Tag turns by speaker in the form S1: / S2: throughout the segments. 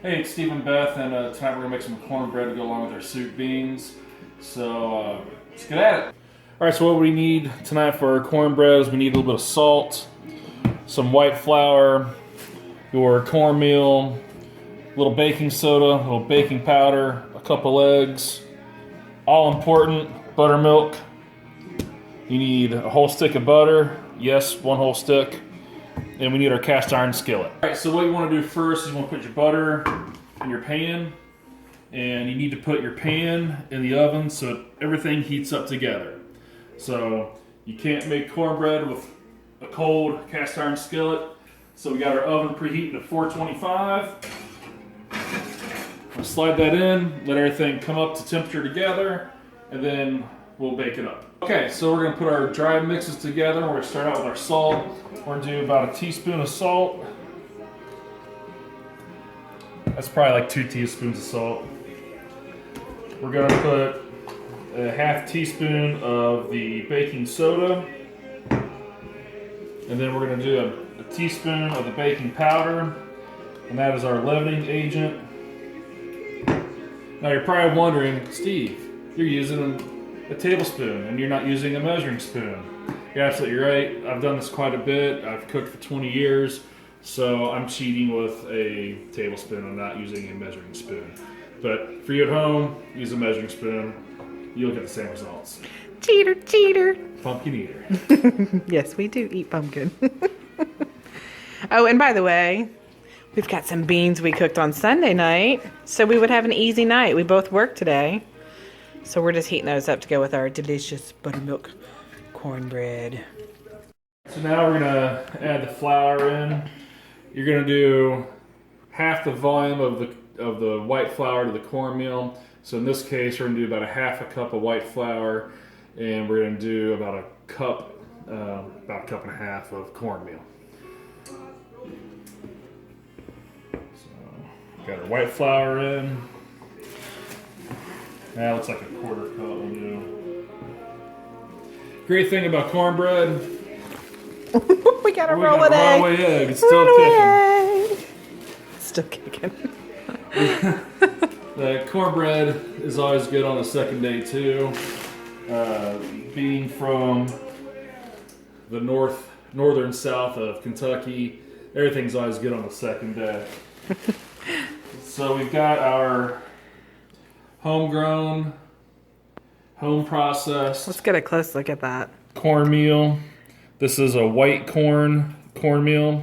S1: Hey, it's Steve and Beth, and tonight we're gonna make some cornbread to go along with our soup beans. So let's get at it. All right, so what we need tonight for our cornbread is we need a little bit of salt, some white flour, your cornmeal, a little baking soda, a little baking powder, a couple eggs. All important, buttermilk. You need a whole stick of butter. Yes, one whole stick. And we need our cast iron skillet. All right, so what you want to do first is you want to put your butter in your pan, and you need to put your pan in the oven so everything heats up together. So you can't make cornbread with a cold cast iron skillet. So we got our oven preheating at 425. We'll slide that in, let everything come up to temperature together, and then we'll bake it up. Okay, so we're gonna put our dry mixes together. We're gonna start out with our salt. We're gonna do about a teaspoon of salt. That's probably like 2 teaspoons of salt. We're gonna put a half teaspoon of the baking soda. And then we're gonna do a teaspoon of the baking powder. And that is our leavening agent. Now you're probably wondering, Steve, you're using a tablespoon and you're not using a measuring spoon. You're absolutely right. I've done this quite a bit. I've cooked for 20 years, so I'm cheating with a tablespoon. I'm not using a measuring spoon. But for you at home, use a measuring spoon. You'll get the same results.
S2: Cheater, cheater.
S1: Pumpkin eater.
S2: Yes, we do eat pumpkin. Oh, and by the way, we've got some beans we cooked on Sunday night, so we would have an easy night. We both worked today. So we're just heating those up to go with our delicious buttermilk cornbread.
S1: So now we're gonna add the flour in. You're gonna do half the volume of the white flour to the cornmeal. So in this case, we're gonna do about a half a cup of white flour, and we're gonna do about a cup and a half of cornmeal. So got our white flour in. That looks like a quarter cup will do. Great thing about cornbread,
S2: We got a
S1: we got a
S2: egg.
S1: runaway egg. It's still kicking.
S2: Still kicking.
S1: The cornbread is always good on the second day too. Being from the northern south of Kentucky, everything's always good on the second day. So we've got our homegrown, home processed
S2: Let's get a close look at that.
S1: cornmeal. This is a white cornmeal,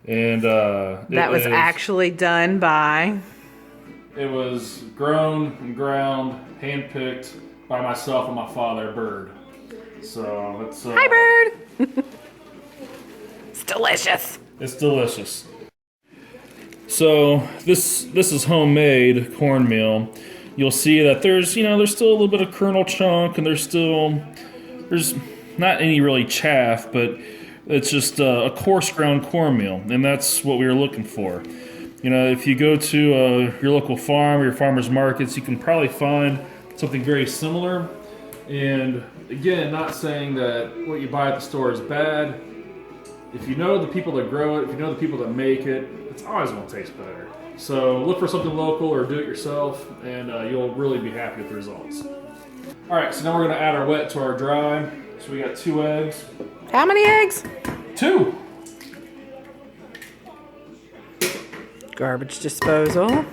S1: and
S2: That was actually done by...
S1: It was grown and ground, handpicked by myself and my father, Bird. So it's
S2: Hi, Bird! It's delicious.
S1: It's delicious. So this is homemade cornmeal. You'll see that there's still a little bit of kernel chunk, and there's not any really chaff, but it's just a coarse ground cornmeal, and that's what we were looking for. If you go to your local farm or your farmers markets, you can probably find something very similar. And again, not saying that what you buy at the store is bad. If you know the people that grow it, if you know the people that make it, it's always going to taste better. So look for something local or do it yourself, and you'll really be happy with the results. All right, so now we're going to add our wet to our dry. So we got 2 eggs.
S2: How many eggs?
S1: 2.
S2: Garbage disposal.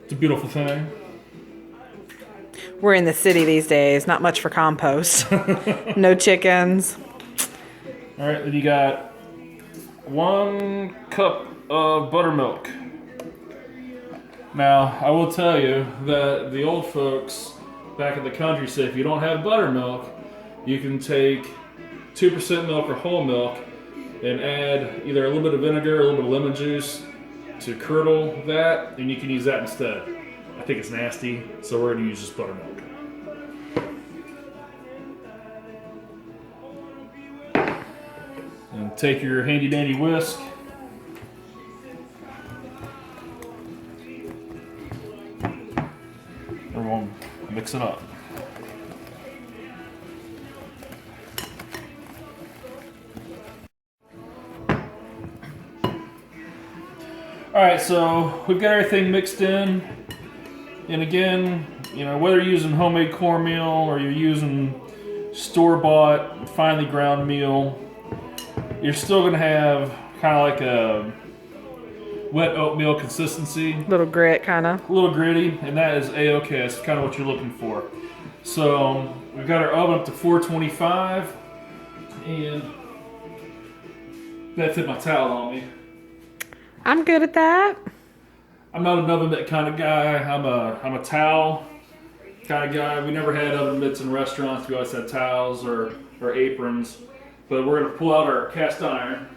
S1: It's a beautiful thing.
S2: We're in the city these days. Not much for compost. No chickens.
S1: All right, then you got 1 cup of buttermilk. Now, I will tell you that the old folks back in the country say if you don't have buttermilk, you can take 2% milk or whole milk and add either a little bit of vinegar or a little bit of lemon juice to curdle that, and you can use that instead. I think it's nasty, so we're going to use just buttermilk. And take your handy dandy whisk. We're going to mix it up. All Alright, so we've got everything mixed in. And again, you know, whether you're using homemade cornmeal or you're using store-bought, finely ground meal, you're still going to have kind of like a wet oatmeal consistency.
S2: Little grit, kind of.
S1: A little gritty, and that is A-okay. That's kind of what you're looking for. So we've got our oven up to 425, and that fit my towel on me.
S2: I'm good at that.
S1: I'm not an oven mitt kind of guy. I'm a towel kind of guy. We never had oven mitts in restaurants. We always had towels or aprons. But we're going to pull out our cast iron.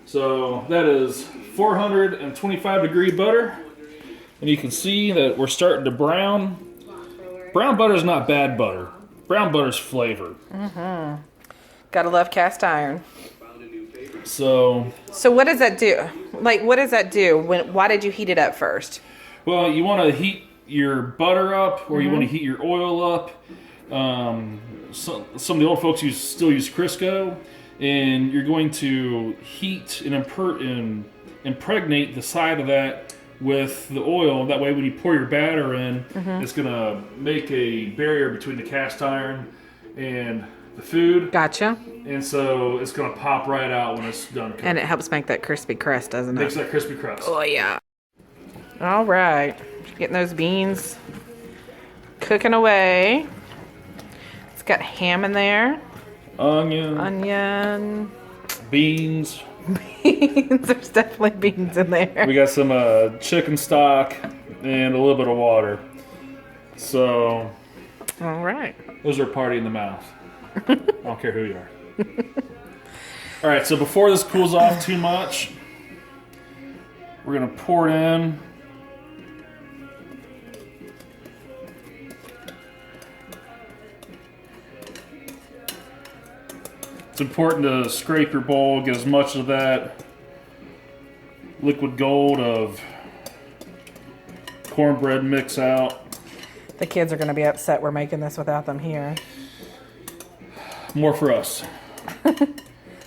S1: So that is 425 degree butter. And you can see that we're starting to brown. Brown butter is not bad butter. Brown butter's flavor.
S2: Mm-hmm. Gotta love cast iron.
S1: So
S2: what does that do? Like, what does that do? Why did you heat it up first?
S1: Well, you want to heat your butter up, or you want to heat your oil up. Some of the old folks still use Crisco, and you're going to heat and impregnate the side of that with the oil. That way, when you pour your batter in, it's going to make a barrier between the cast iron and the food.
S2: Gotcha.
S1: And so it's going to pop right out when it's done cooking.
S2: And it helps make that crispy crust, doesn't it?
S1: Makes that crispy crust.
S2: Oh, yeah. All right. Getting those beans cooking away. It's got ham in there. Onion.
S1: Beans.
S2: Beans. There's definitely beans in there.
S1: We got some chicken stock and a little bit of water. So.
S2: All right.
S1: Those are a party in the mouth. I don't care who you are. All right, so before this cools off too much, we're going to pour it in. It's important to scrape your bowl, get as much of that liquid gold of cornbread mix out.
S2: The kids are going to be upset we're making this without them here.
S1: More for us.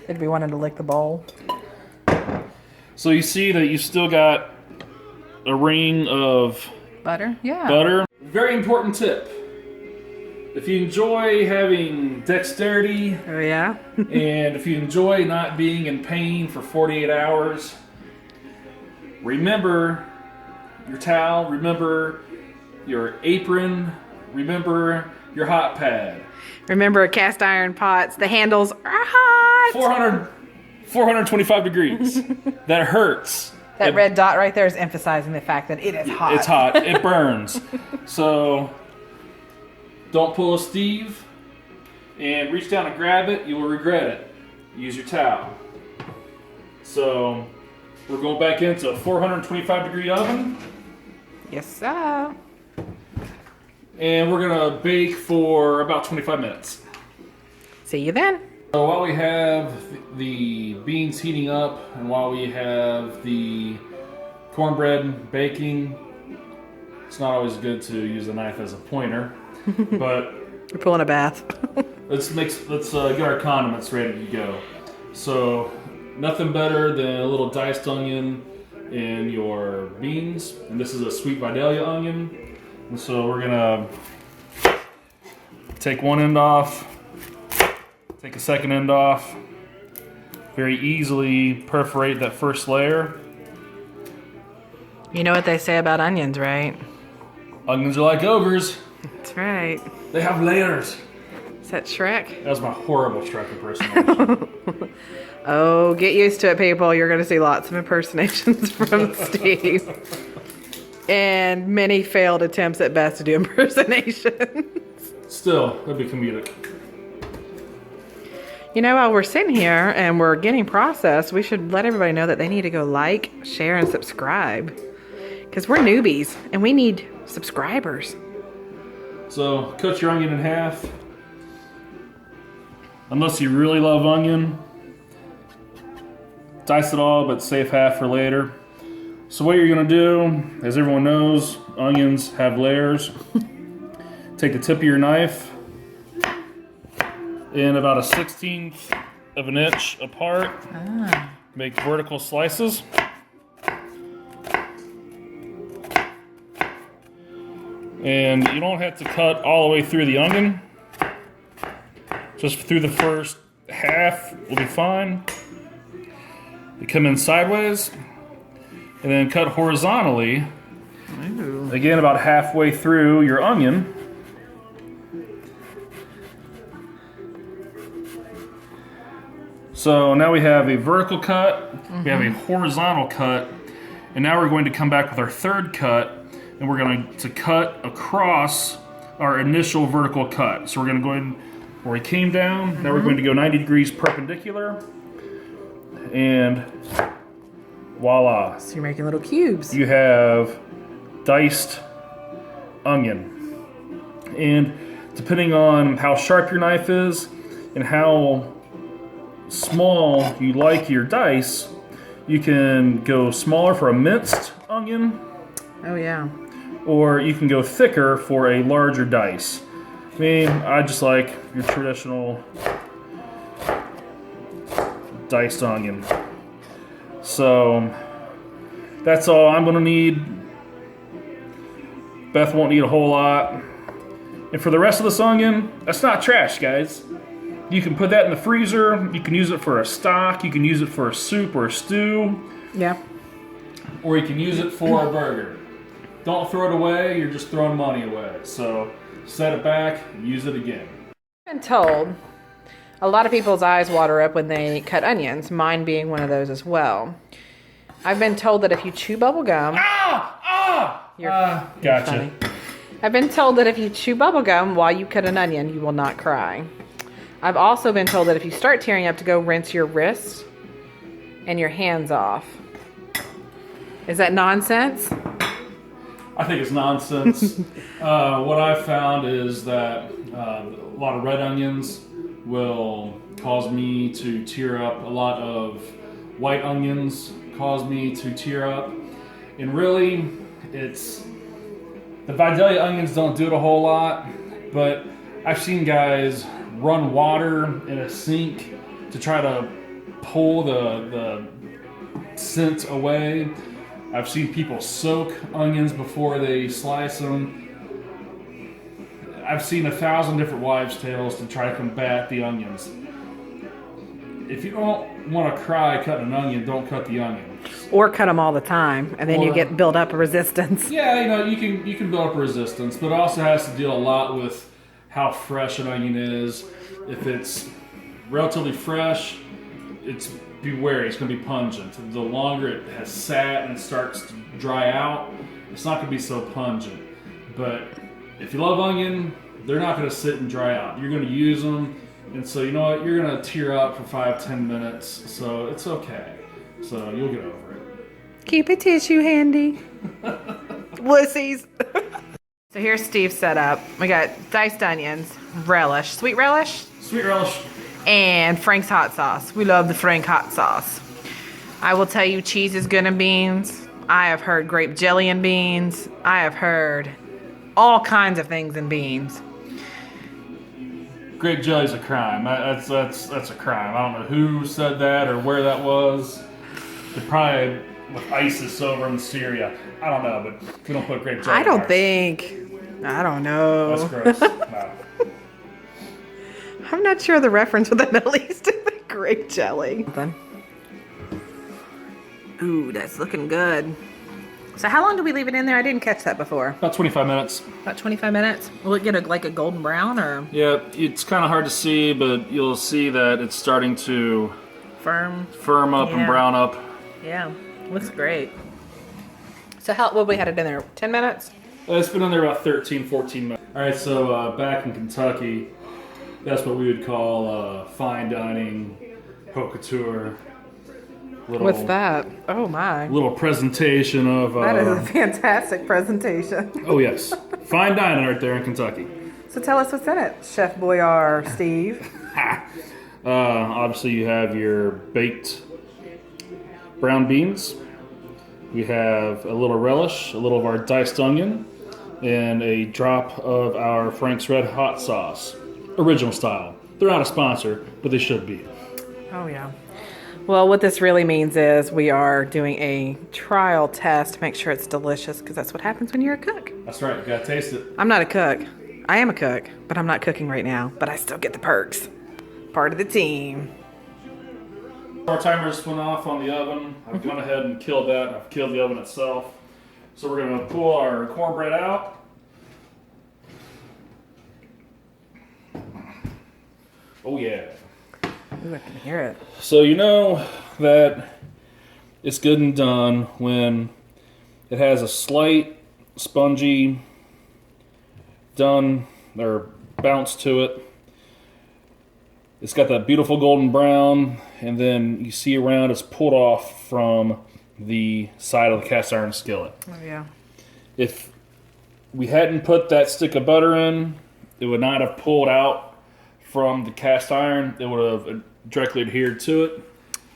S2: They'd be wanting to lick the bowl.
S1: So you see that you still got a ring of
S2: butter. Yeah.
S1: Butter. Very important tip. If you enjoy having dexterity,
S2: oh yeah,
S1: and if you enjoy not being in pain for 48 hours, remember your towel, remember your apron, remember your hot pad.
S2: Remember cast iron pots, the handles are hot.
S1: 425 degrees. That hurts.
S2: That red dot right there is emphasizing the fact that it is hot.
S1: It's hot. It burns. So don't pull a Steve and reach down and grab it. You will regret it. Use your towel. So we're going back into a 425 degree oven.
S2: Yes, sir.
S1: And we're going to bake for about 25 minutes.
S2: See you then.
S1: So while we have the beans heating up and while we have the cornbread baking, it's not always good to use a knife as a pointer, but
S2: we're pulling a bath.
S1: let's get our condiments ready to go. So nothing better than a little diced onion in your beans, and this is a sweet Vidalia onion. And so we're gonna take one end off. Take a second end off. Very easily perforate that first layer.
S2: You know what they say about onions, right?
S1: Onions are like ogres.
S2: That's right.
S1: They have layers.
S2: Is that Shrek?
S1: That was my horrible Shrek impersonation.
S2: Oh, get used to it, people. You're going to see lots of impersonations from Steve. And many failed attempts at best to do impersonations.
S1: Still, that'd be comedic.
S2: You know, while we're sitting here and we're getting processed, we should let everybody know that they need to go like, share, and subscribe. Because we're newbies and we need subscribers.
S1: So, cut your onion in half. Unless you really love onion, dice it all, but save half for later. So what you're going to do, as everyone knows, onions have layers. Take the tip of your knife in about a 1/16 of an inch apart. Make vertical slices. And you don't have to cut all the way through the onion. Just through the first half will be fine. You come in sideways and then cut horizontally.
S2: Ooh.
S1: Again, about halfway through your onion. So now we have a vertical cut, we have a horizontal cut, and now we're going to come back with our third cut, and we're going to cut across our initial vertical cut. So we're going to go in where we came down, now we're going to go 90 degrees perpendicular, and voila.
S2: So you're making little cubes.
S1: You have diced onion. And depending on how sharp your knife is and how small you like your dice, you can go smaller for a minced onion,
S2: Oh yeah.
S1: or you can go thicker for a larger dice. I just like your traditional diced onion. So that's all I'm gonna need. Beth won't need a whole lot. And for the rest of this onion, that's not trash, guys. You can put that in the freezer. You can use it for a stock. You can use it for a soup or a stew.
S2: Yeah.
S1: Or you can use it for a burger. Don't throw it away. You're just throwing money away. So set it back and use it again.
S2: I've been told a lot of people's eyes water up when they cut onions, mine being one of those as well. I've been told that if you chew bubble gum...
S1: Gotcha.
S2: Funny. I've been told that if you chew bubble gum while you cut an onion, you will not cry. I've also been told that if you start tearing up to go rinse your wrists and your hands off. Is that nonsense?
S1: I think it's nonsense. What I've found is that a lot of red onions will cause me to tear up. A lot of white onions cause me to tear up. And really, the Vidalia onions don't do it a whole lot, but I've seen guys run water in a sink to try to pull the scent away. I've seen people soak onions before they slice them. I've seen 1,000 different wives' tales to try to combat the onions. If you don't want to cry cutting an onion, don't cut the onion.
S2: Or cut them all the time, and then you get build up a resistance.
S1: Yeah, you can build up a resistance, but it also has to deal a lot with how fresh an onion is. If it's relatively fresh, be wary, it's going to be pungent. The longer it has sat and it starts to dry out, it's not going to be so pungent. But if you love onion, they're not going to sit and dry out. You're going to use them, and so you know what? You're going to tear up for 5-10 minutes, so it's okay. So you'll get over it.
S2: Keep a tissue handy. Wussies. So here's Steve's setup. We got diced onions, relish, sweet relish, and Frank's hot sauce. We love the Frank hot sauce. I will tell you, cheese is good in beans. I have heard grape jelly in beans. I have heard all kinds of things in beans.
S1: Grape jelly's a crime. That's a crime. I don't know who said that or where that was. They're probably with ISIS over in Syria. I don't know, but we don't put grape jelly.
S2: I don't know.
S1: That's gross. No.
S2: I'm not sure the reference with the Middle East is the grape jelly. Ooh, that's looking good. So how long do we leave it in there? I didn't catch that before.
S1: About 25 minutes.
S2: About 25 minutes? Will it get like a golden brown or?
S1: Yeah, it's kind of hard to see, but you'll see that it's starting to firm up and brown up.
S2: Yeah, looks great. So what we had it in there? 10 minutes?
S1: It's been in there about 13, 14 minutes. All right, so back in Kentucky, that's what we would call fine dining, haute couture.
S2: What's that? Oh my.
S1: Little presentation of...
S2: that is a fantastic presentation.
S1: Oh yes, fine dining right there in Kentucky.
S2: So tell us what's in it, Chef Boyar Steve.
S1: Obviously you have your baked brown beans. We have a little relish, a little of our diced onion, and a drop of our Frank's Red Hot Sauce, original style. They're not a sponsor, but they should be.
S2: Oh, yeah. Well, what this really means is we are doing a trial test to make sure it's delicious, because that's what happens when you're a cook.
S1: That's right. You got to taste it.
S2: I'm not a cook. I am a cook, but I'm not cooking right now. But I still get the perks. Part of the team.
S1: Our timer just went off on the oven. I've gone ahead and killed that. I've killed the oven itself. So we're going to pull our cornbread out. Oh, yeah.
S2: Ooh, I can hear it.
S1: So you know that it's good and done when it has a slight spongy done or bounce to it. It's got that beautiful golden brown, and then you see around it's pulled off from the side of the cast iron skillet.
S2: Oh, yeah.
S1: If we hadn't put that stick of butter in, it would not have pulled out from the cast iron. It would have directly adhered to it.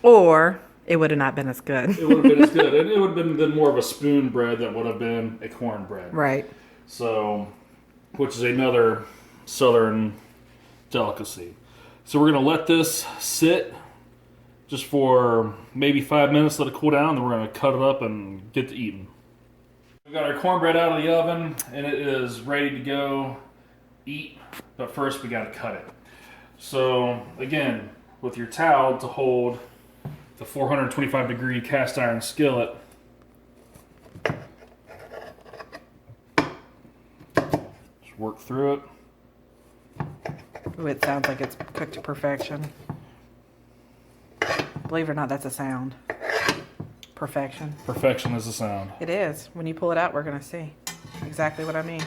S2: Or it would have not been as good.
S1: It would have been as good. It would have been more of a spoon bread that would have been a cornbread.
S2: Right.
S1: So, which is another southern delicacy. So we're going to let this sit just for maybe 5 minutes, let it cool down, then we're going to cut it up and get to eating. We've got our cornbread out of the oven, and it is ready to go eat, but first we got to cut it. So, again, with your towel to hold the 425 degree cast iron skillet, just work through it.
S2: Ooh, it sounds like it's cooked to perfection. Believe it or not, that's a sound. Perfection.
S1: Perfection is the sound.
S2: It is. When you pull it out, we're going to see exactly what I mean.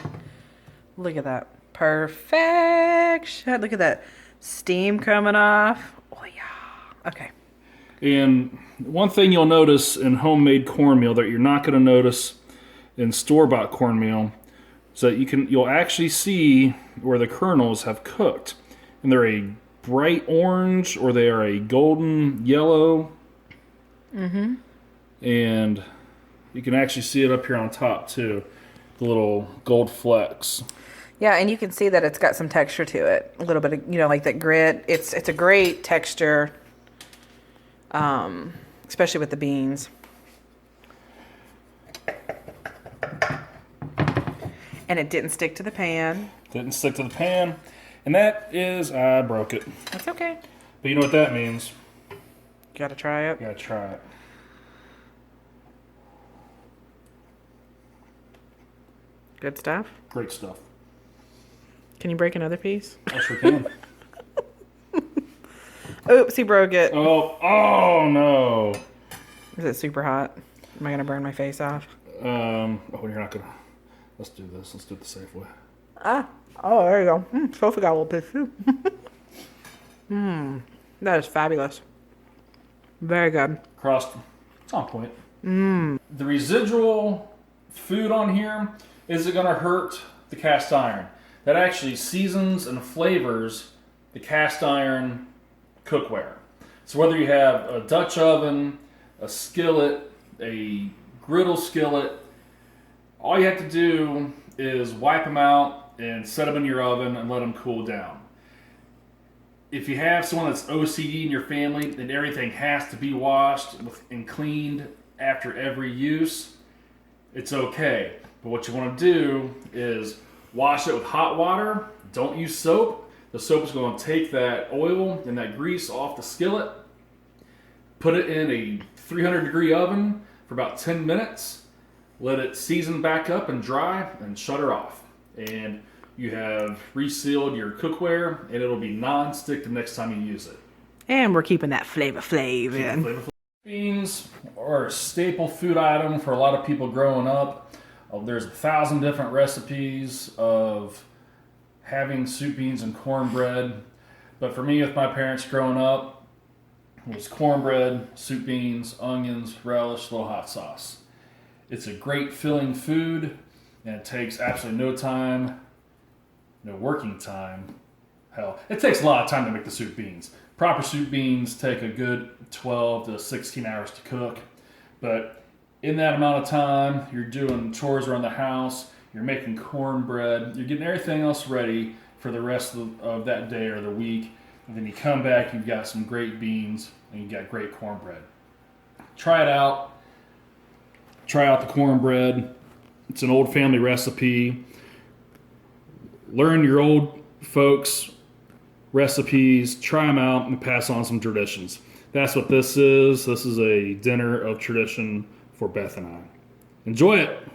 S2: Look at that. Perfection. Look at that steam coming off. Oh, yeah. Okay.
S1: And one thing you'll notice in homemade cornmeal that you're not going to notice in store-bought cornmeal is that you'll actually see where the kernels have cooked. And they're a bright orange or they are a golden yellow.
S2: Mm-hmm.
S1: And you can actually see it up here on top too. The little gold flecks.
S2: Yeah, and you can see that it's got some texture to it. A little bit of, like that grit. It's a great texture, especially with the beans. And it didn't stick to the pan.
S1: Didn't stick to the pan. And that is, I broke it.
S2: That's okay.
S1: But you know what that means?
S2: You gotta try it.
S1: You gotta try it.
S2: Good stuff.
S1: Great stuff.
S2: Can you break another piece?
S1: I sure can.
S2: Oops, he broke it.
S1: Oh no.
S2: Is it super hot? Am I gonna burn my face off?
S1: Oh, you're not gonna. Let's do this. Let's do it the safe way.
S2: Oh, there you go. Sophie got a little piece too. That is fabulous. Very good.
S1: Crust. It's on point. The residual food on here isn't gonna hurt the cast iron. That actually seasons and flavors the cast iron cookware. So whether you have a Dutch oven, a skillet, a griddle skillet, all you have to do is wipe them out and set them in your oven and let them cool down. If you have someone that's OCD in your family and everything has to be washed and cleaned after every use, it's okay. But what you want to do is wash it with hot water. Don't use soap. The soap is going to take that oil and that grease off the skillet. Put it in a 300 degree oven for about 10 minutes. Let it season back up and dry and shut her off. And you have resealed your cookware and it'll be non-stick the next time you use it.
S2: And we're keeping that flavor in.
S1: Beans are a staple food item for a lot of people growing up. There's 1,000 different recipes of having soup beans and cornbread. But for me, with my parents growing up, it was cornbread, soup beans, onions, relish, a little hot sauce. It's a great filling food, and it takes absolutely no time, no working time. Hell, it takes a lot of time to make the soup beans. Proper soup beans take a good 12 to 16 hours to cook. But in that amount of time, you're doing chores around the house, you're making cornbread, you're getting everything else ready for the rest of that day or the week. And then you come back, you've got some great beans, and you've got great cornbread. Try it out. Try out the cornbread. It's an old family recipe. Learn your old folks' recipes, try them out, and pass on some traditions. That's what this is. This is a dinner of tradition for Beth and I. Enjoy it.